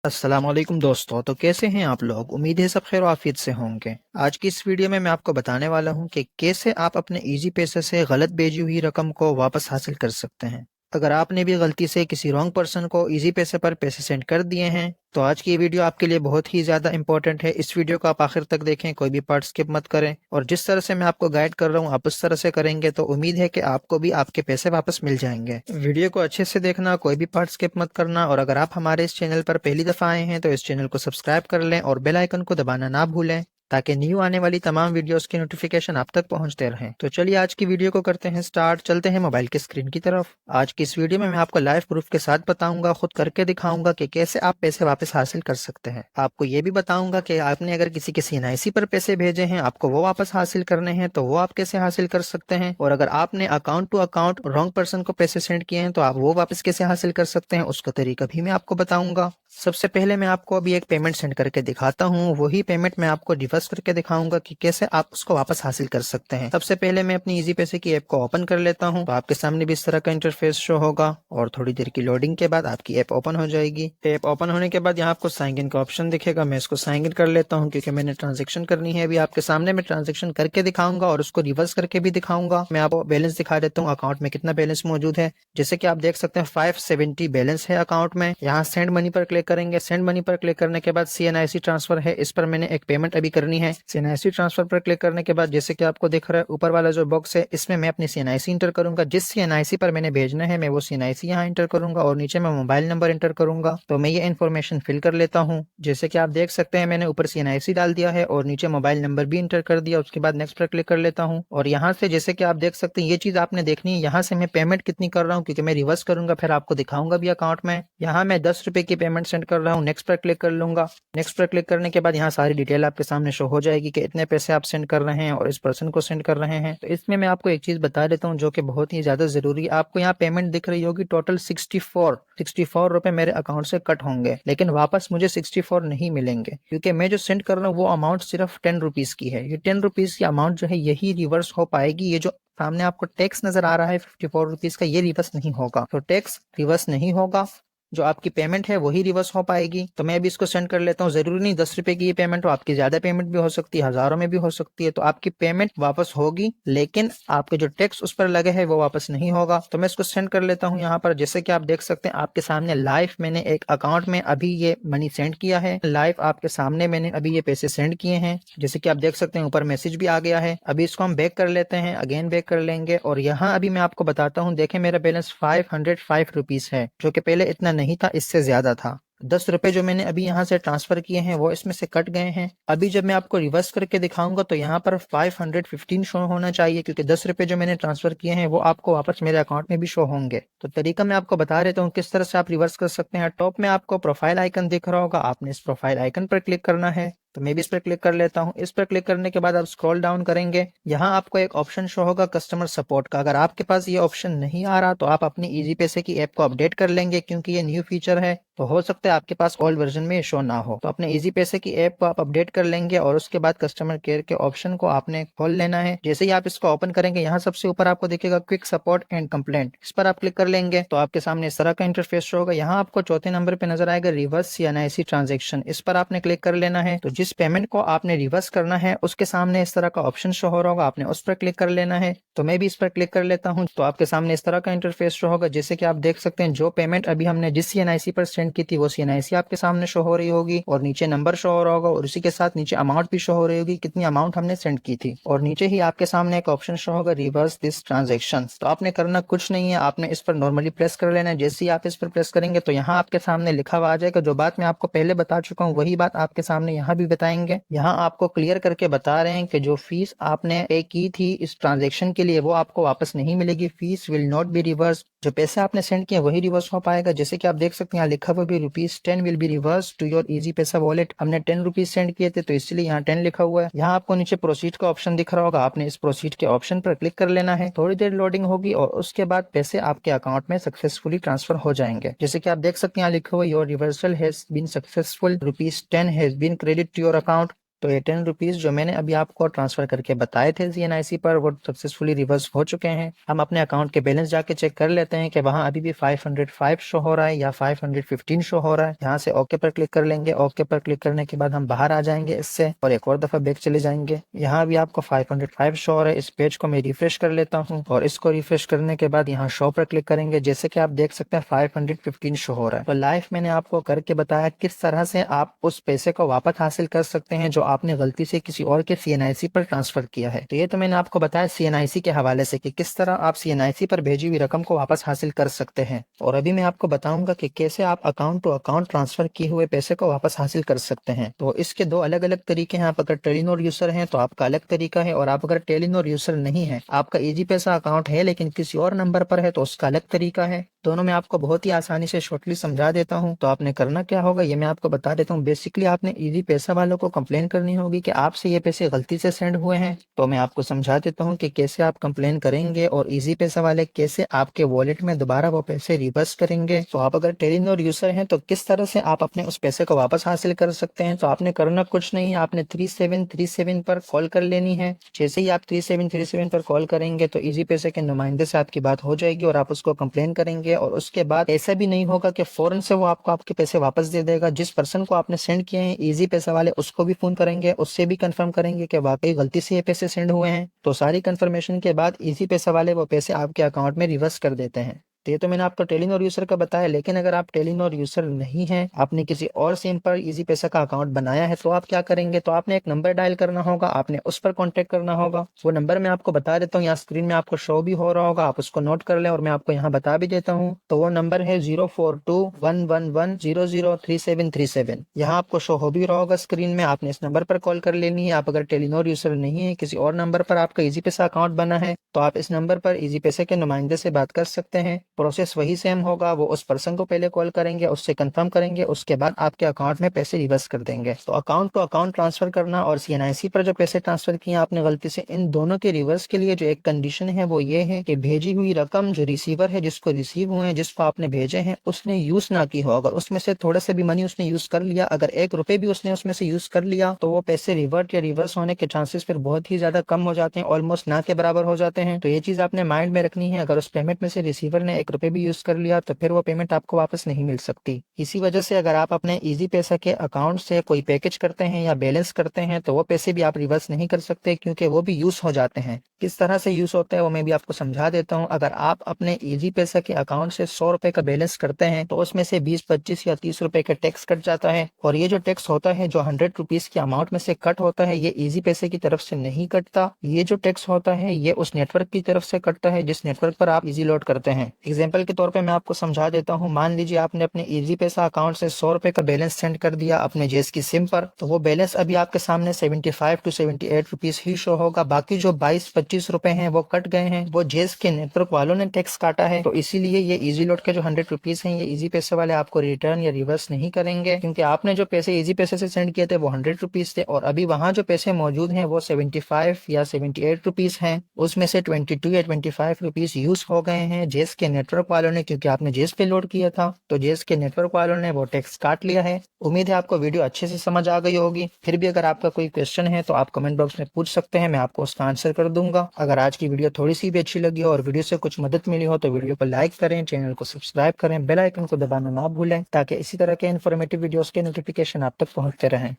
अस्सलाम वालेकुम दोस्तों। तो कैसे हैं आप लोग? उम्मीद है सब खैर आफियत से होंगे। आज की इस वीडियो में मैं आपको बताने वाला हूं कि कैसे आप अपने इजी पैसे से गलत भेजी हुई रकम को वापस हासिल कर सकते हैं। अगर आपने भी गलती से किसी रॉन्ग पर्सन को इजी पैसे पर पैसे सेंड कर दिए हैं तो आज की ये वीडियो आपके लिए बहुत ही ज्यादा इंपॉर्टेंट है। इस वीडियो को आप आखिर तक देखें, कोई भी पार्ट स्किप मत करें और जिस तरह से मैं आपको गाइड कर रहा हूँ आप उस तरह से करेंगे तो उम्मीद है कि आपको भी आपके पैसे वापस मिल जाएंगे। वीडियो को अच्छे से देखना, कोई भी पार्ट स्किप मत करना और अगर आप हमारे इस चैनल पर पहली दफा आए हैं तो इस चैनल को सब्सक्राइब कर लें और बेल आइकन को दबाना ना भूलें ताकि न्यू आने वाली तमाम वीडियोस की नोटिफिकेशन आप तक पहुंचते रहें। तो चलिए आज की वीडियो को करते हैं स्टार्ट। चलते हैं मोबाइल की स्क्रीन की तरफ। आज की इस वीडियो में मैं आपको लाइव प्रूफ के साथ बताऊंगा, खुद करके दिखाऊंगा कि कैसे आप पैसे वापस हासिल कर सकते हैं। आपको ये भी बताऊंगा कि आपने अगर किसी के CNIC पर पैसे भेजे हैं, आपको वो वापस हासिल करने हैं तो वो आप कैसे हासिल कर सकते हैं, और अगर आपने account to account wrong person को पैसे सेंड किए हैं तो आप वो वापस कैसे हासिल कर सकते हैं, उसका तरीका भी मैं आपको बताऊंगा। सबसे पहले मैं आपको अभी एक पेमेंट सेंड करके दिखाता हूँ, वही पेमेंट मैं आपको रिवर्स करके दिखाऊंगा कि कैसे आप उसको वापस हासिल कर सकते हैं। सबसे पहले मैं अपनी इजी पैसे की ऐप को ओपन कर लेता हूँ। तो आपके सामने भी इस तरह का इंटरफेस शो होगा और थोड़ी देर की लोडिंग के बाद आपकी ऐप ओपन हो जाएगी। ऐप ओपन होने के बाद यहाँ आपको साइन इन का ऑप्शन दिखेगा। मैं इसको साइन इन कर लेता हूँ क्योंकि मैंने ट्रांजेक्शन करनी है। अभी आपके सामने मैं ट्रांजेक्शन करके दिखाऊंगा और उसको रिवर्स करके भी दिखाऊंगा। मैं आपको बैलेंस दिखा देता हूँ, अकाउंट में कितना बैलेंस मौजूद है। जैसे कि आप देख सकते हैं 570 बैलेंस है अकाउंट में। यहाँ सेंड मनी पर क्लिक करेंगे। सेंड मनी पर क्लिक करने के बाद CNIC ट्रांसफर है, इस पर मैंने एक पेमेंट अभी करनी है। CNIC ट्रांसफर पर क्लिक करने के बाद जैसे कि आपको दिख रहा है ऊपर वाला जो बॉक्स है, इसमें मैं अपनी CNIC इंटर करूंगा। जिस CNIC पर मैंने भेजना है मैं वो CNIC यहाँ इंटर करूंगा और नीचे मैं मोबाइल नंबर इंटर करूंगा। तो मैं ये इन्फॉर्मेशन फिल कर लेता हूँ। जैसे कि आप देख सकते हैं मैंने ऊपर CNIC डाल दिया है और नीचे मोबाइल नंबर भी इंटर कर दिया। उसके बाद नेक्स्ट पर क्लिक कर लेता हूँ और यहाँ से जैसे कि आप देख सकते हैं ये चीज आपने देखनी है, यहाँ से मैं पेमेंट कितनी कर रहा हूँ क्योंकि मैं रिवर्स करूंगा, फिर आपको दिखाऊंगा भी अकाउंट में। यहाँ मैं 10 रुपए की पेमेंट सेंड कर रहा हूँ। नेक्स्ट पर क्लिक कर लूंगा। नेक्स्ट पर क्लिक करने के बाद यहाँ सारी डिटेल आपके सामने शो हो जाएगी कि इतने पैसे आप सेंड कर रहे हैं और इस पर्सन को सेंड कर रहे हैं। तो इसमें मैं आपको एक चीज बता देता हूँ जो कि बहुत ही ज्यादा जरूरी है। आपको यहाँ पेमेंट दिख रही होगी टोटल 64 रुपए मेरे अकाउंट से कट होंगे, लेकिन वापस मुझे 64 नहीं मिलेंगे क्योंकि मैं जो सेंड कर रहा हूँ वो अमाउंट सिर्फ 10 रुपीज की है। ये 10 रुपीज की अमाउंट जो है यही रिवर्स हो पाएगी। ये जो सामने आपको टैक्स नजर आ रहा है 54 रुपीज का, ये रिवर्स नहीं होगा। तो टैक्स रिवर्स नहीं होगा, जो आपकी पेमेंट है वही रिवर्स हो पाएगी। तो मैं अभी इसको सेंड कर लेता हूँ। जरूरी नहीं 10 रुपए की ये पेमेंट हो, आपकी ज्यादा पेमेंट भी हो सकती है, हजारों में भी हो सकती है। तो आपकी पेमेंट वापस होगी लेकिन आपके जो टैक्स उस पर लगे है वो वापस नहीं होगा। तो मैं इसको सेंड कर लेता हूँ यहाँ पर। जैसे कि आप देख सकते हैं आपके सामने लाइव मैंने एक अकाउंट में अभी ये मनी सेंड किया है। लाइव आपके सामने मैंने अभी ये पैसे सेंड किए हैं। जैसे कि आप देख सकते हैं ऊपर मैसेज भी आ गया है। अभी इसको हम बैक कर लेते हैं, अगेन बैक कर लेंगे और यहाँ अभी मैं आपको बताता हूँ। देखें मेरा बैलेंस 505 रुपीज है, जो कि पहले इतना नहीं था, इससे ज्यादा था। 10 रुपए जो मैंने अभी यहाँ से ट्रांसफर किए हैं वो इसमें से कट गए हैं। अभी जब मैं आपको रिवर्स करके दिखाऊंगा तो यहाँ पर 515 शो होना चाहिए क्योंकि 10 रुपए जो मैंने ट्रांसफर किए हैं वो आपको वापस मेरे अकाउंट में भी शो होंगे। तो तरीका मैं आपको बता देता हूँ किस तरह से आप रिवर्स कर सकते हैं। टॉप में आपको प्रोफाइल आइकन दिख रहा होगा, आपने इस प्रोफाइल आइकन पर क्लिक करना है। तो मैं भी इस पर क्लिक कर लेता हूँ। इस पर क्लिक करने के बाद आप स्क्रॉल डाउन करेंगे, यहाँ आपको एक ऑप्शन शो होगा कस्टमर सपोर्ट का। अगर आपके पास ये ऑप्शन नहीं आ रहा तो आप अपनी इजी पैसे की ऐप को अपडेट कर लेंगे क्योंकि ये न्यू फीचर है। तो हो सकता है आपके पास ओल्ड वर्जन में शो ना हो। तो अपने इजी पैसे की ऐप को आप अपडेट कर लेंगे और उसके बाद कस्टमर केयर के ऑप्शन को आपने खोल लेना है। जैसे ही आप इसको ओपन करेंगे यहाँ सबसे ऊपर आपको दिखेगा क्विक सपोर्ट एंड कंप्लेंट, इस पर आप क्लिक कर लेंगे तो आपके सामने इस तरह का इंटरफेस शो होगा। यहाँ आपको चौथे नंबर पे नजर आएगा रिवर्स CNIC ट्रांजेक्शन, इस पर आपने क्लिक कर लेना है। तो जिस पेमेंट को आपने रिवर्स करना है उसके सामने इस तरह का ऑप्शन शो हो रहा होगा, आपने उस पर क्लिक कर लेना है। तो मैं भी इस पर क्लिक कर लेता हूँ। तो आपके सामने इस तरह का इंटरफेस शो होगा। जैसे कि आप देख सकते हैं जो पेमेंट अभी हमने जिस CNIC पर सेंड की थी वो CNIC आपके सामने शो हो रही होगी और नीचे नंबर शो हो रहा होगा और उसी के साथ नीचे अमाउंट भी शो हो रही होगी, कितनी अमाउंट हमने सेंड की थी। और नीचे ही आपके सामने एक ऑप्शन शो होगा रिवर्स दिस ट्रांजेक्शन। तो आपने करना कुछ नहीं है, आपने इस पर नॉर्मली प्रेस कर लेना है। जैसे ही आप इस पर प्रेस करेंगे तो यहाँ आपके सामने लिखा हुआ आ जाएगा। जो बात मैं आपको पहले बता चुका हूँ वही बात आपके सामने यहाँ भी बताएंगे। यहाँ आपको क्लियर करके बता रहे हैं कि जो फीस आपने पे की थी इस ट्रांजेक्शन के लिए वो आपको वापस नहीं मिलेगी। Fees will not be reverse, जो पैसे आपने सेंड किए वही रिवर्स हो पाएगा। जैसे कि आप देख सकते हैं यहाँ लिखा हुआ भी ₹10 will be reverse to your easy paisa wallet. हमने 10 रुपीज सेंड किए थे तो इसलिए यहाँ 10 लिखा हुआ है। यहाँ आपको नीचे प्रोसीड का ऑप्शन दिख रहा होगा, आपने इस प्रोसीड के ऑप्शन पर क्लिक कर लेना है। थोड़ी देर लोडिंग होगी और उसके बाद पैसे आपके अकाउंट में सक्सेसफुली ट्रांसफर हो जाएंगे। जैसे कि आप देख सकते हैं यहाँ लिखा हुआ your reversal has been successful, ₹10 has been credit to your account. तो ये 10 रुपीज़ जो मैंने अभी आपको ट्रांसफ़र करके बताए थे CNIC पर, वो सक्सेसफुली रिवर्स हो चुके हैं। हम अपने अकाउंट के बैलेंस जाके चेक कर लेते हैं कि वहाँ अभी भी 505 शो हो रहा है या 515 शो हो रहा है। यहाँ से ओके पर क्लिक कर लेंगे। ओके पर क्लिक करने के बाद हम बाहर आ जाएंगे इससे और एक और दफ़ा बैक चले जाएंगे। यहाँ भी आपको 505 शो हो रहा है। इस पेज को मैं रिफ्रेश कर लेता हूँ और इसको रिफ्रेश करने के बाद यहाँ शो पर क्लिक करेंगे। जैसे कि आप देख सकते हैं 515 शो हो रहा है। तो लाइव मैंने आपको करके बताया किस तरह से आप उस पैसे को वापस हासिल कर सकते हैं जो आपने गलती से किसी और के CNIC पर ट्रांसफर किया है। तो ये तो मैंने आपको बताया CNIC के हवाले से कि किस तरह आप CNIC पर भेजी हुई रकम को वापस हासिल कर सकते हैं। और अभी मैं आपको बताऊंगा कि कैसे आप अकाउंट टू अकाउंट ट्रांसफर किए हुए पैसे को वापस हासिल कर सकते हैं। तो इसके दो अलग अलग तरीके हैं। आप अगर टेलीनॉर यूजर हैं तो आपका अलग तरीका है, और आप अगर टेलीनॉर यूजर नहीं है, आपका इजी पैसा अकाउंट है लेकिन किसी और नंबर पर है, तो उसका अलग तरीका है। दोनों में आपको बहुत ही आसानी से शॉर्टली समझा देता हूं। तो आपने करना क्या होगा ये मैं आपको बता देता हूं। बेसिकली आपने इजी पैसा वालों को कंप्लेन करनी होगी कि आपसे ये पैसे गलती से सेंड हुए हैं। तो मैं आपको समझा देता हूं कि कैसे आप कंप्लेन करेंगे और इजी पैसा वाले कैसे आपके वॉलेट में दोबारा वो पैसे रिवर्स करेंगे। तो आप अगर टेलीनॉर यूजर हैं तो किस तरह से आप अपने उस पैसे को वापस हासिल कर सकते हैं। तो आपने करना कुछ नहीं है, आपने 3737 पर कॉल कर लेनी है। जैसे ही आप 3737 पर कॉल करेंगे तो इजी पैसे के नुमाइंदे से आपकी बात हो जाएगी और आप उसको कंप्लेन करेंगे, और उसके बाद ऐसा भी नहीं होगा कि फौरन से वो आपको आपके पैसे वापस दे देगा। जिस पर्सन को आपने सेंड किए हैं इजी पैसा वाले, उसको भी फोन करेंगे, उससे भी कंफर्म करेंगे कि वाकई गलती से ये पैसे सेंड हुए हैं। तो सारी कंफर्मेशन के बाद इजी पैसा वाले वो पैसे आपके अकाउंट में रिवर्स कर देते हैं। तो ये तो मैंने आपको टेलीनॉर यूजर का बताया, लेकिन अगर आप टेलीनॉर यूजर नहीं हैं, आपने किसी और सिम पर इजी पैसा का अकाउंट बनाया है, तो आप क्या करेंगे, तो आपने एक नंबर डायल करना होगा, आपने उस पर कांटेक्ट करना होगा। वो नंबर मैं आपको बता देता हूँ, यहाँ स्क्रीन में आपको शो भी हो रहा होगा, आप उसको नोट कर लें और मैं आपको यहाँ बता भी देता हूँ। तो वो नंबर है 042111003737। यहाँ आपको शो हो भी रहा होगा स्क्रीन में। आपने इस नंबर पर कॉल कर लेनी है। आप अगर टेलीनॉर यूजर नहीं है, किसी और नंबर पर आपका इजी पैसा अकाउंट बना है, तो आप इस नंबर पर इजी पैसे के नुमाइंदे से बात कर सकते हैं। प्रोसेस वही सेम होगा। वो उस पर्सन को पहले कॉल करेंगे, उससे कंफर्म करेंगे, उसके बाद आपके अकाउंट में पैसे रिवर्स कर देंगे। तो अकाउंट टू अकाउंट ट्रांसफर करना और CNIC पर जो पैसे ट्रांसफर किए आपने गलती से, इन दोनों के रिवर्स के लिए जो एक कंडीशन है वो ये है कि भेजी हुई रकम जो रिसीवर है, जिसको रिसीव हुए हैं, जिसको आपने भेजे हैं, उसने यूज ना की हो। अगर उसमें से थोड़ा से भी मनी उसने यूज कर लिया, अगर 1 रुपए भी उसने उसमें से यूज कर लिया, तो वो पैसे रिवर्ट या रिवर्स होने के चांसेस फिर बहुत ही ज्यादा कम हो जाते हैं, ऑलमोस्ट ना के बराबर हो जाते हैं। तो ये चीज आपने माइंड में रखनी है। अगर उस पेमेंट में से रिसीवर ने 1 रुपए भी यूज कर लिया तो फिर वो पेमेंट आपको वापस नहीं मिल सकती। इसी वजह से अगर आप अपने इजी पैसा के अकाउंट से कोई पैकेज करते हैं या बैलेंस करते हैं, तो वो पैसे भी आप रिवर्स नहीं कर सकते, क्योंकि वो भी यूज हो जाते हैं। किस तरह से यूज होता है वो मैं भी आपको समझा देता हूँ। अगर आप अपने इजी पैसा के अकाउंट से 100 रुपए का बैलेंस करते हैं, तो उसमें से 20, 25 या 30 रुपए का टैक्स कट जाता है। और ये जो टैक्स होता है, जो 100 रुपीज के अमाउंट में से कट होता है, ये इजी पैसे की तरफ से नहीं कटता। ये जो टैक्स होता है ये उस नेटवर्क की तरफ से कटता है जिस नेटवर्क पर आप इजी लोड करते हैं। एग्जाम्पल के तौर पर मैं आपको समझा देता हूँ। मान लीजिए आपने अपने इजी पैसा अकाउंट से 100 रुपए का बैलेंस सेंड कर दिया अपने जेस की सिम पर, तो वो बैलेंस अभी आपके सामने 75 to 78 रुपीज ही शो होगा। बाकी जो 22-25 रुपए हैं वो कट गए हैं, वो जेस के नेटवर्क वालों ने टैक्स काटा है। तो इसीलिए ये इजी लोड के जो 100 रुपीज हैं, ये इजी पैसे वाले आपको रिटर्न या रिवर्स नहीं करेंगे, क्योंकि आपने जो पैसे इजी पैसे से सेंड किए थे वो 100 रुपीज थे, और अभी वहाँ जो पैसे मौजूद हैं वो 75 या 78 रुपीज हैं। उसमें से 22 या 25 रुपीज यूज हो गए हैं जेस के नेटवर्क वालों ने, क्योंकि आपने जेस पे लोड किया था, तो जेस के नेटवर्क वालों ने वो टैक्स काट लिया है। उम्मीद है आपको वीडियो अच्छे से समझ आ गई होगी। फिर भी अगर आपका कोई क्वेश्चन है तो आप कमेंट बॉक्स में पूछ सकते हैं, मैं आपको उसका आंसर कर दूंगा। अगर आज की वीडियो थोड़ी सी भी अच्छी लगी हो और वीडियो से कुछ मदद मिली हो तो वीडियो को लाइक करें, चैनल को सब्सक्राइब करें, बेल आइकन को दबाना ना भूलें, ताकि इसी तरह के इन्फॉर्मेटिव वीडियोस के नोटिफिकेशन आप तक पहुंचते रहें।